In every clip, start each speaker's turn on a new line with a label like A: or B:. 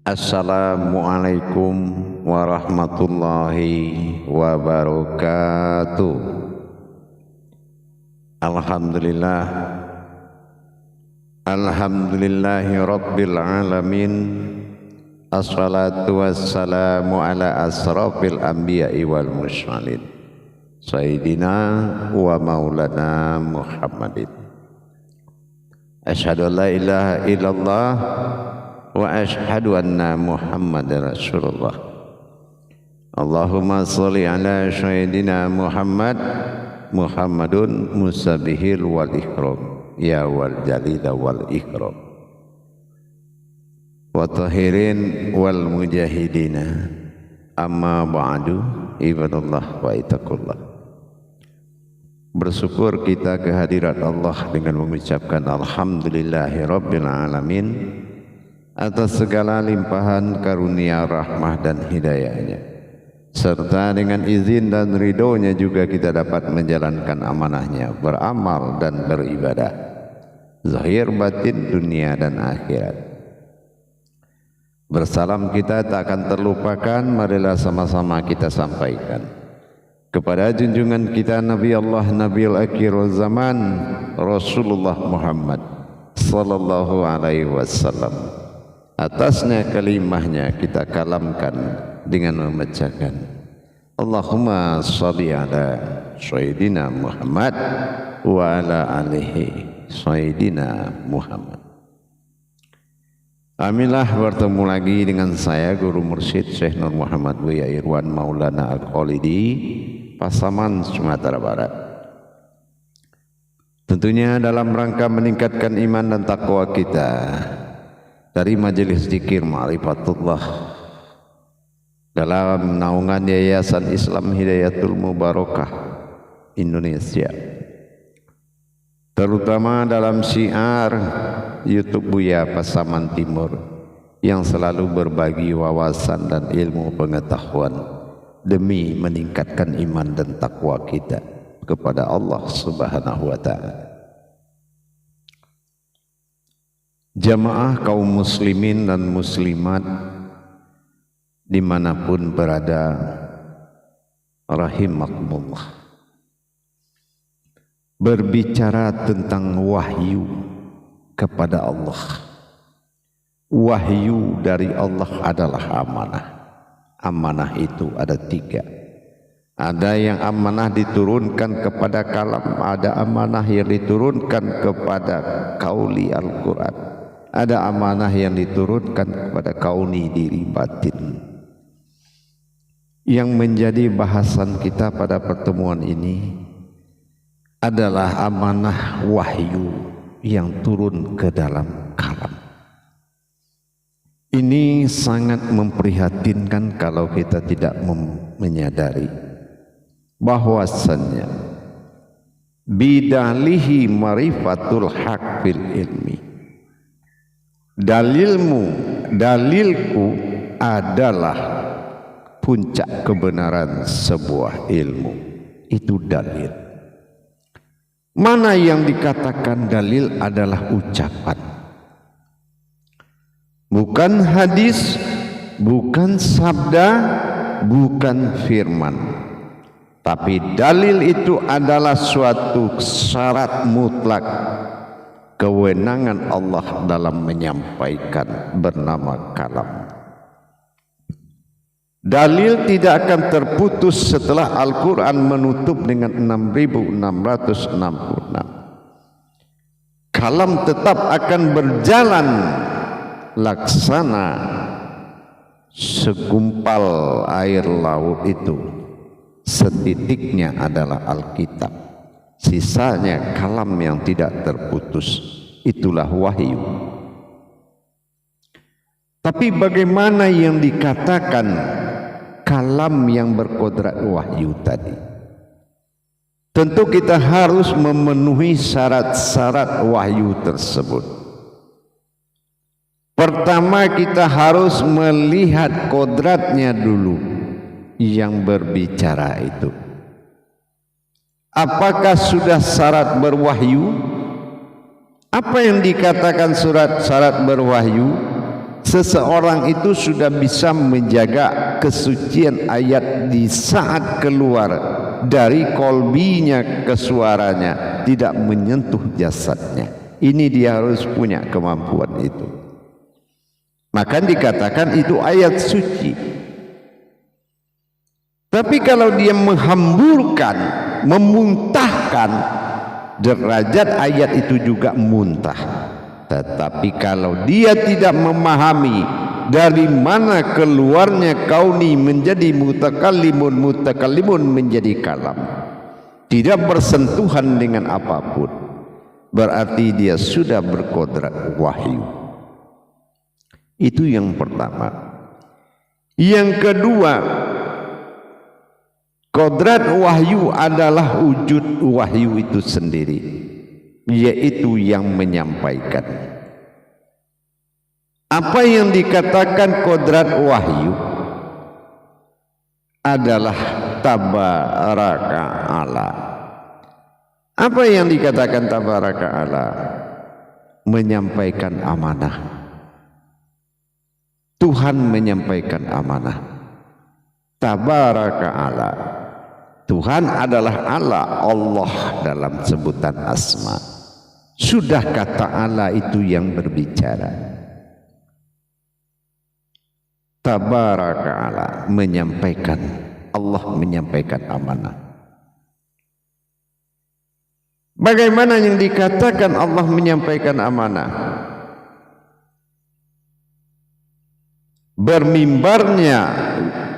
A: Assalamualaikum warahmatullahi wabarakatuh. Alhamdulillah, alhamdulillahi rabbil alamin. Assalatu wassalamu ala asrafil anbiya'i wal mursalin Sayyidina wa maulana Muhammadin. Asyhadu an la ilaha illallah wa asyhadu anna Muhammadar Rasulullah. Allahumma sholli ala sayyidina Muhammadun musabihil wal ikram ya wal jalila wal ikram wa tahirin wal mujahidina amma ba'du ibadallah wa itakullah. Bersyukur kita kehadirat Allah dengan mengucapkan alhamdulillahi rabbil alamin atas segala limpahan karunia rahmah dan hidayahnya, serta dengan izin dan ridhonya juga kita dapat menjalankan amanahnya, beramal dan beribadah zahir batin dunia dan akhirat. Bersalam kita tak akan terlupakan, marilah sama-sama kita sampaikan kepada junjungan kita Nabi Allah Nabiul Akhirul Zaman Rasulullah Muhammad sallallahu alaihi wasallam. Atasnya kalimahnya kita kalamkan dengan membacakan Allahumma sholli ala sayyidina Muhammad wa ala alihi sayyidina Muhammad. Alhamdulillah bertemu lagi dengan saya Guru Mursyid Syekh Nur Muhammad Buya Irwan Maulana Al-Khalidi, Pasaman, Sumatera Barat. Tentunya dalam rangka meningkatkan iman dan takwa kita dari Majelis Zikir Ma'rifatullah dalam naungan Yayasan Islam Hidayatul Mubarakah Indonesia, terutama dalam syiar YouTube Buya Pasaman Timur yang selalu berbagi wawasan dan ilmu pengetahuan demi meningkatkan iman dan takwa kita kepada Allah Subhanahu wa Ta'ala. Jamaah kaum muslimin dan muslimat dimanapun berada, rahimakumullah. Berbicara tentang wahyu kepada Allah. Wahyu dari Allah adalah amanah. Amanah itu ada 3. Ada yang amanah diturunkan kepada kalam, ada amanah yang diturunkan kepada kauli Al-Quran, ada amanah yang diturunkan kepada kauni diri batin. Yang menjadi bahasan kita pada pertemuan ini adalah amanah wahyu yang turun ke dalam kalam. Ini sangat memprihatinkan kalau kita tidak menyadari bahwasannya bidalihi marifatul haq fil ilmi. Dalilku adalah puncak kebenaran sebuah ilmu. Itu dalil. Mana yang dikatakan dalil adalah ucapan, bukan hadis, bukan sabda, bukan firman. Tapi dalil itu adalah suatu syarat mutlak kewenangan Allah dalam menyampaikan, bernama kalam. Dalil tidak akan terputus setelah Al-Quran menutup dengan 6.666. Kalam tetap akan berjalan laksana segumpal air laut itu. Setitiknya adalah Alkitab, sisanya kalam yang tidak terputus. Itulah wahyu. Tapi bagaimana yang dikatakan kalam yang berkodrat wahyu tadi? Tentu kita harus memenuhi syarat-syarat wahyu tersebut. Pertama, kita harus melihat kodratnya dulu yang berbicara itu. Apakah sudah syarat berwahyu? Apa yang dikatakan syarat berwahyu? seseorang itu sudah bisa menjaga kesucian ayat di saat keluar dari kolbinya ke suaranya, tidak menyentuh jasadnya. Ini dia harus punya kemampuan itu. Maka dikatakan itu ayat suci. Tapi kalau dia menghamburkan, memuntahkan, derajat ayat itu juga muntah. Tetapi kalau dia tidak memahami dari mana keluarnya kauni menjadi mutakallimun, mutakallimun menjadi kalam, tidak bersentuhan dengan apapun, berarti dia sudah berkodrat wahyu. Itu yang pertama. Yang kedua, kodrat wahyu adalah wujud wahyu itu sendiri, yaitu yang menyampaikan. Apa yang dikatakan kodrat wahyu adalah tabaraka Allah. Apa yang dikatakan tabaraka Allah? Menyampaikan amanah. Tuhan menyampaikan amanah. Tabaraka Allah. Tuhan adalah Allah dalam sebutan asma. Sudah kata Allah itu yang berbicara. Tabaraka Allah menyampaikan, Allah menyampaikan amanah. Bagaimana yang dikatakan Allah menyampaikan amanah? Bermimbarnya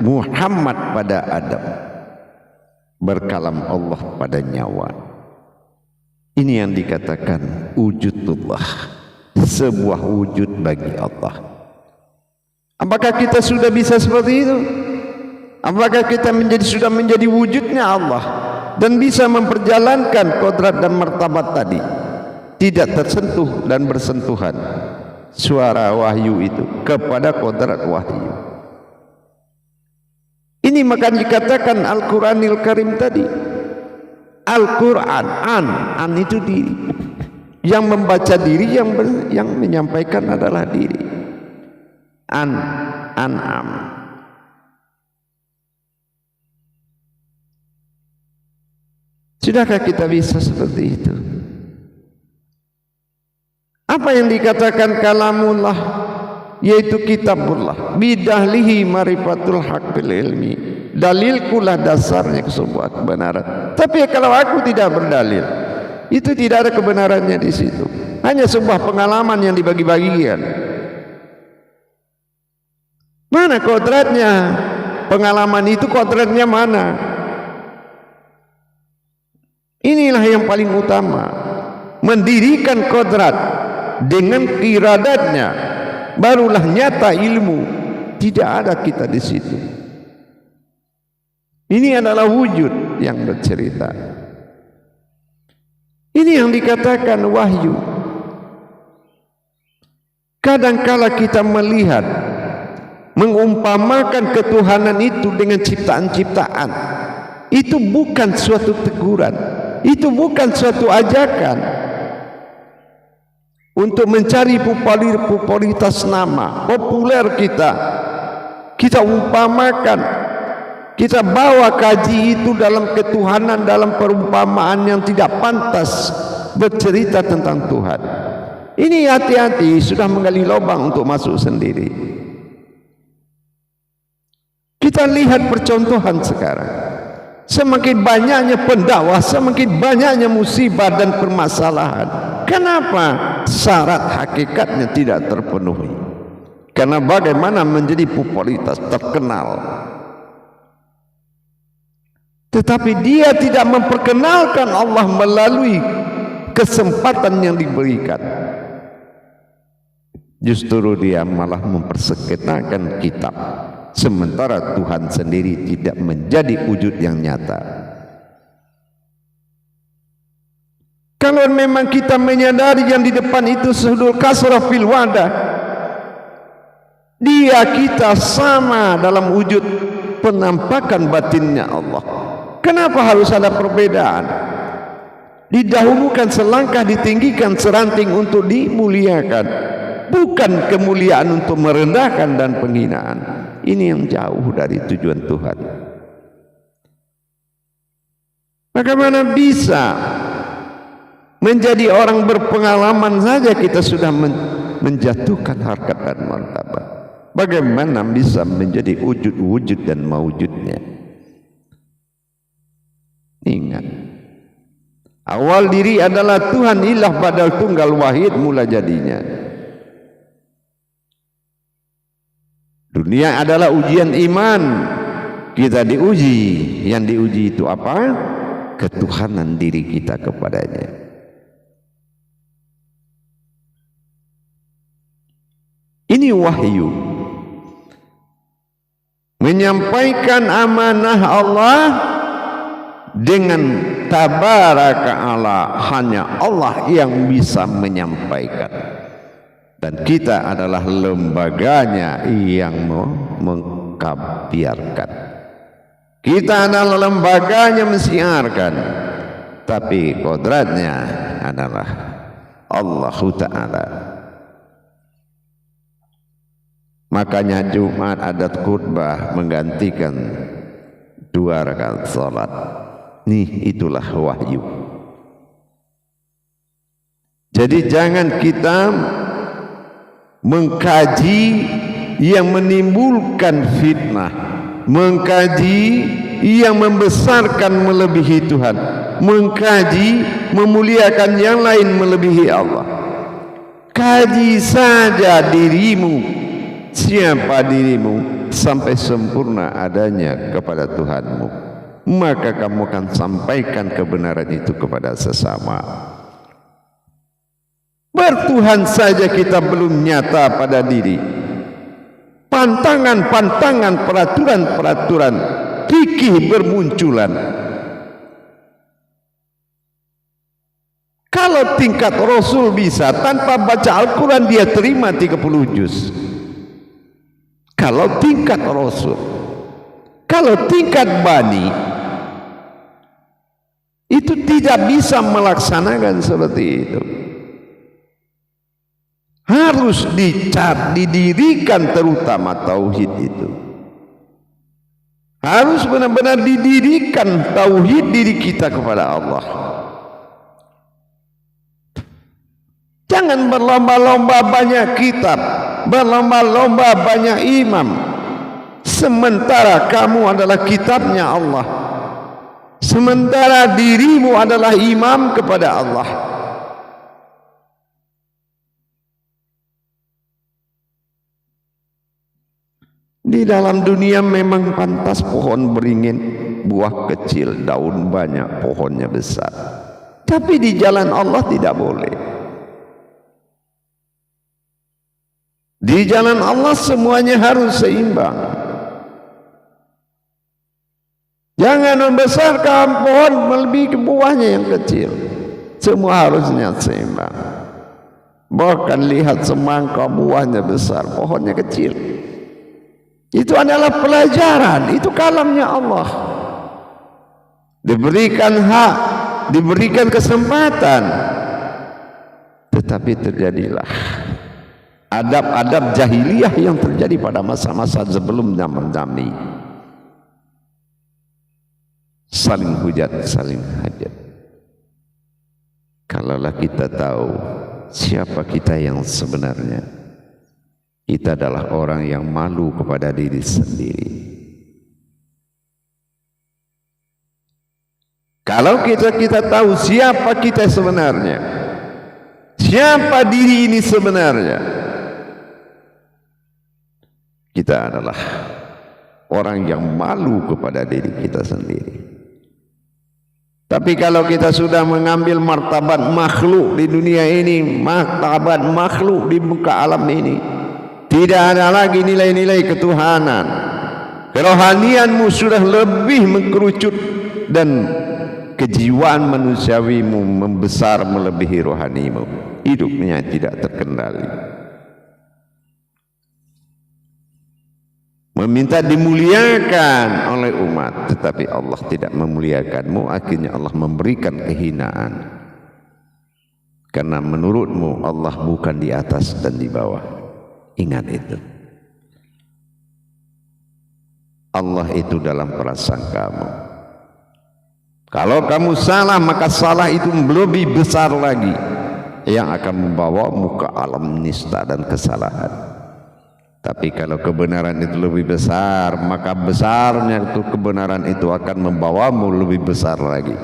A: Muhammad pada Adam, berkalam Allah pada nyawa. Ini yang dikatakan wujudullah, sebuah wujud bagi Allah. Apakah kita sudah bisa seperti itu? Apakah kita sudah menjadi wujudnya Allah dan bisa memperjalankan kodrat dan martabat tadi, tidak tersentuh dan bersentuhan suara wahyu itu kepada kodrat wahyu? Ini maka dikatakan Al-Quranil Karim tadi. Al-Quran, an itu diri. Yang membaca diri, yang menyampaikan adalah diri. An'am. Sudahkah kita bisa seperti itu? Apa yang dikatakan kalamullah, yaitu kitabullah, bidahlihi marifatul haq bil ilmi. Dalilkulah dasarnya sebuah kebenaran. Tapi kalau aku tidak berdalil, itu tidak ada kebenarannya di situ. Hanya sebuah pengalaman yang dibagi-bagikan. Mana kodratnya? Pengalaman itu kodratnya mana? Inilah yang paling utama. Mendirikan kodrat dengan iradatnya, barulah nyata ilmu. Tidak ada kita di situ. Ini adalah wujud yang bercerita. Ini yang dikatakan wahyu. Kadangkala kita melihat, mengumpamakan ketuhanan itu dengan ciptaan-ciptaan, itu bukan suatu teguran, itu bukan suatu ajakan untuk mencari popularitas nama, populer kita umpamakan, kita bawa kaji itu dalam ketuhanan, dalam perumpamaan yang tidak pantas bercerita tentang Tuhan. Ini hati-hati, sudah menggali lubang untuk masuk sendiri. Kita lihat percontohan sekarang. Semakin banyaknya pendakwah, semakin banyaknya musibah dan permasalahan. Kenapa? Syarat hakikatnya tidak terpenuhi. Karena bagaimana menjadi popularitas, terkenal, tetapi dia tidak memperkenalkan Allah melalui kesempatan yang diberikan. Justru dia malah mempersekenakan kitab, sementara Tuhan sendiri tidak menjadi wujud yang nyata. Kalau memang kita menyadari yang di depan itu sudul kasrah fil wadah, dia kita sama dalam wujud penampakan batinnya Allah. Kenapa harus ada perbedaan? Didahulukan selangkah, ditinggikan seranting untuk dimuliakan. bukan kemuliaan untuk merendahkan dan penghinaan. Ini yang jauh dari tujuan Tuhan. Bagaimana bisa menjadi orang berpengalaman saja kita sudah menjatuhkan harkat dan martabat? Bagaimana bisa menjadi wujud-wujud dan mawujudnya? Ingat, awal diri adalah Tuhan ilah badal tunggal wahid mula jadinya. Dunia adalah ujian iman. Kita diuji. Yang diuji itu apa? Ketuhanan diri kita kepadanya. Ini wahyu. Menyampaikan amanah Allah dengan tabaraka Allah. Hanya Allah yang bisa menyampaikan. Dan kita adalah lembaganya yang mengkabiarkan. Kita adalah lembaganya mensiarkan. Tapi kodratnya adalah Allah Ta'ala. Makanya Jumat adat khutbah menggantikan 2 rakaat salat. Nih itulah wahyu. Jadi jangan kita mengkaji yang menimbulkan fitnah, mengkaji yang membesarkan melebihi Tuhan, mengkaji memuliakan yang lain melebihi Allah. Kaji saja dirimu, siapa dirimu, sampai sempurna adanya kepada Tuhanmu, maka kamu akan sampaikan kebenaran itu kepada sesama. Bertuhan saja kita belum nyata pada diri. Pantangan-pantangan, peraturan-peraturan fikih bermunculan. Kalau tingkat Rasul bisa tanpa baca Al-Quran dia terima 30 juz. Kalau tingkat Rasul. Kalau tingkat Bani itu tidak bisa melaksanakan seperti itu. Harus didirikan terutama tauhid itu. Harus benar-benar didirikan tauhid diri kita kepada Allah. Jangan berlomba-lomba banyak kitab, berlomba-lomba banyak imam, sementara kamu adalah kitabnya Allah, sementara dirimu adalah imam kepada Allah. Di dalam dunia memang pantas pohon beringin, buah kecil, daun banyak, pohonnya besar. Tapi di jalan Allah tidak boleh. Di jalan Allah semuanya harus seimbang. Jangan membesarkan pohon melebihi buahnya yang kecil. Semua harusnya seimbang. Bahkan lihat semangka buahnya besar, pohonnya kecil. Itu adalah pelajaran, itu kalamnya Allah. Diberikan hak, diberikan kesempatan. Tetapi terjadilah adab-adab jahiliyah yang terjadi pada masa-masa sebelum zaman Nabi. Saling hujat, saling hajat. Kalaulah kita tahu siapa kita yang sebenarnya, kita adalah orang yang malu kepada diri sendiri. Kalau kita tahu siapa kita sebenarnya, siapa diri ini sebenarnya, kita adalah orang yang malu kepada diri kita sendiri. Tapi kalau kita sudah mengambil martabat makhluk di dunia ini, martabat makhluk di muka alam ini, tidak ada lagi nilai-nilai ketuhanan. Kerohanianmu sudah lebih mengkerucut dan kejiwaan manusiawimu membesar melebihi rohanimu. Hidupnya tidak terkendali. Meminta dimuliakan oleh umat, tetapi Allah tidak memuliakanmu. Akhirnya Allah memberikan kehinaan. Karena menurutmu Allah bukan di atas dan di bawah. Ingat itu. Allah itu dalam prasangkamu. Kalau kamu salah, maka salah itu lebih besar lagi yang akan membawamu ke alam nista dan kesalahan. Tapi kalau kebenaran itu lebih besar, maka besarnya itu kebenaran itu akan membawamu lebih besar lagi.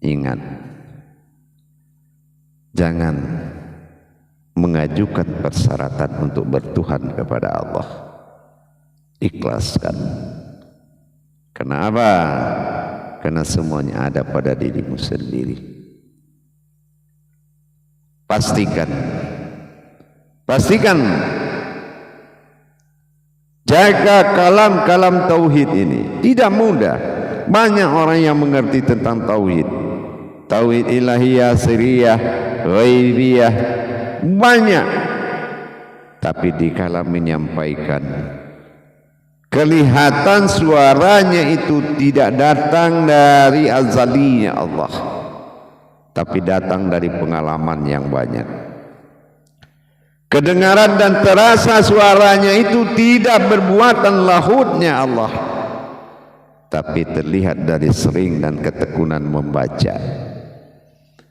A: Ingat, jangan mengajukan persyaratan untuk bertuhan kepada Allah. Ikhlaskan. Kenapa? Karena semuanya ada pada dirimu sendiri. Pastikan, jaga kalam-kalam tauhid ini. Tidak mudah. Banyak orang yang mengerti tentang tauhid. Tauhid ilahiyah, siriyah, ghaibiyah, banyak. Tapi dikala menyampaikan, kelihatan suaranya itu tidak datang dari azalinya Allah, tapi datang dari pengalaman yang banyak. Kedengaran dan terasa suaranya itu tidak berbuatan lahutnya Allah, tapi terlihat dari sering dan ketekunan membaca.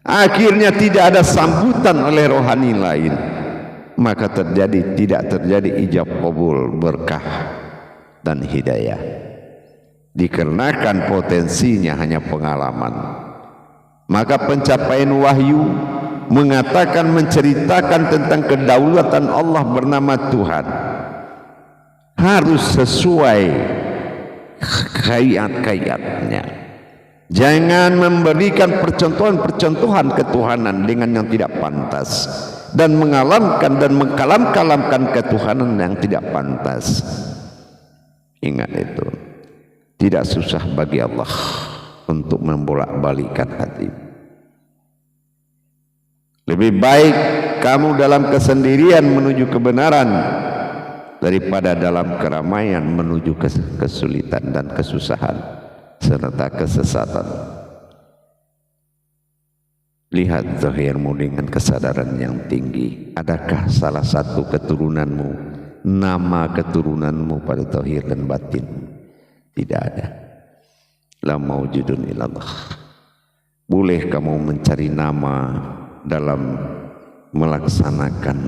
A: Akhirnya tidak ada sambutan oleh rohani lain, maka tidak terjadi ijab qabul, berkah dan hidayah. Dikarenakan potensinya hanya pengalaman, maka pencapaian wahyu mengatakan, menceritakan tentang kedaulatan Allah bernama Tuhan harus sesuai kayat-kayatnya. Jangan memberikan percontohan-percontohan ketuhanan dengan yang tidak pantas, dan mengalamkan dan mengkalam-kalamkan ketuhanan yang tidak pantas. Ingat itu. Tidak susah bagi Allah untuk membolak-balikkan hati. Lebih baik kamu dalam kesendirian menuju kebenaran daripada dalam keramaian menuju kesulitan dan kesusahan serta kesesatan. Lihat zahirmu dengan kesadaran yang tinggi. Adakah salah satu keturunanmu, nama keturunanmu pada zahir dan batin? Tidak ada. La maujudun ilallah. Boleh kamu mencari nama dalam melaksanakan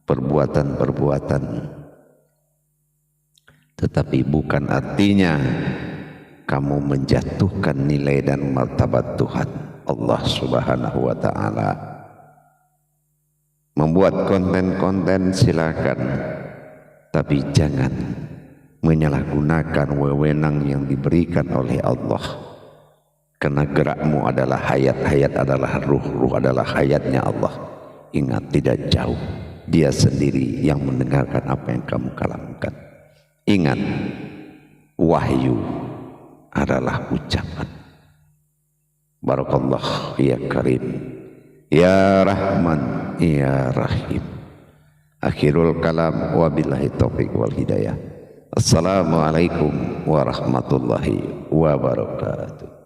A: perbuatan-perbuatan, tetapi bukan artinya kamu menjatuhkan nilai dan martabat Tuhan Allah Subhanahu wa ta'ala. Membuat konten-konten silakan, tapi jangan menyalahgunakan wewenang yang diberikan oleh Allah. Karena gerakmu adalah hayat adalah ruh adalah hayatnya Allah. Ingat, tidak jauh, Dia sendiri yang mendengarkan apa yang kamu kalamkan. Ingat, wahyu adalah ucapan. Barakallah ya Karim, ya Rahman, ya Rahim. Akhirul kalam, wabillahi taufiq wal hidayah. Assalamualaikum warahmatullahi wabarakatuh.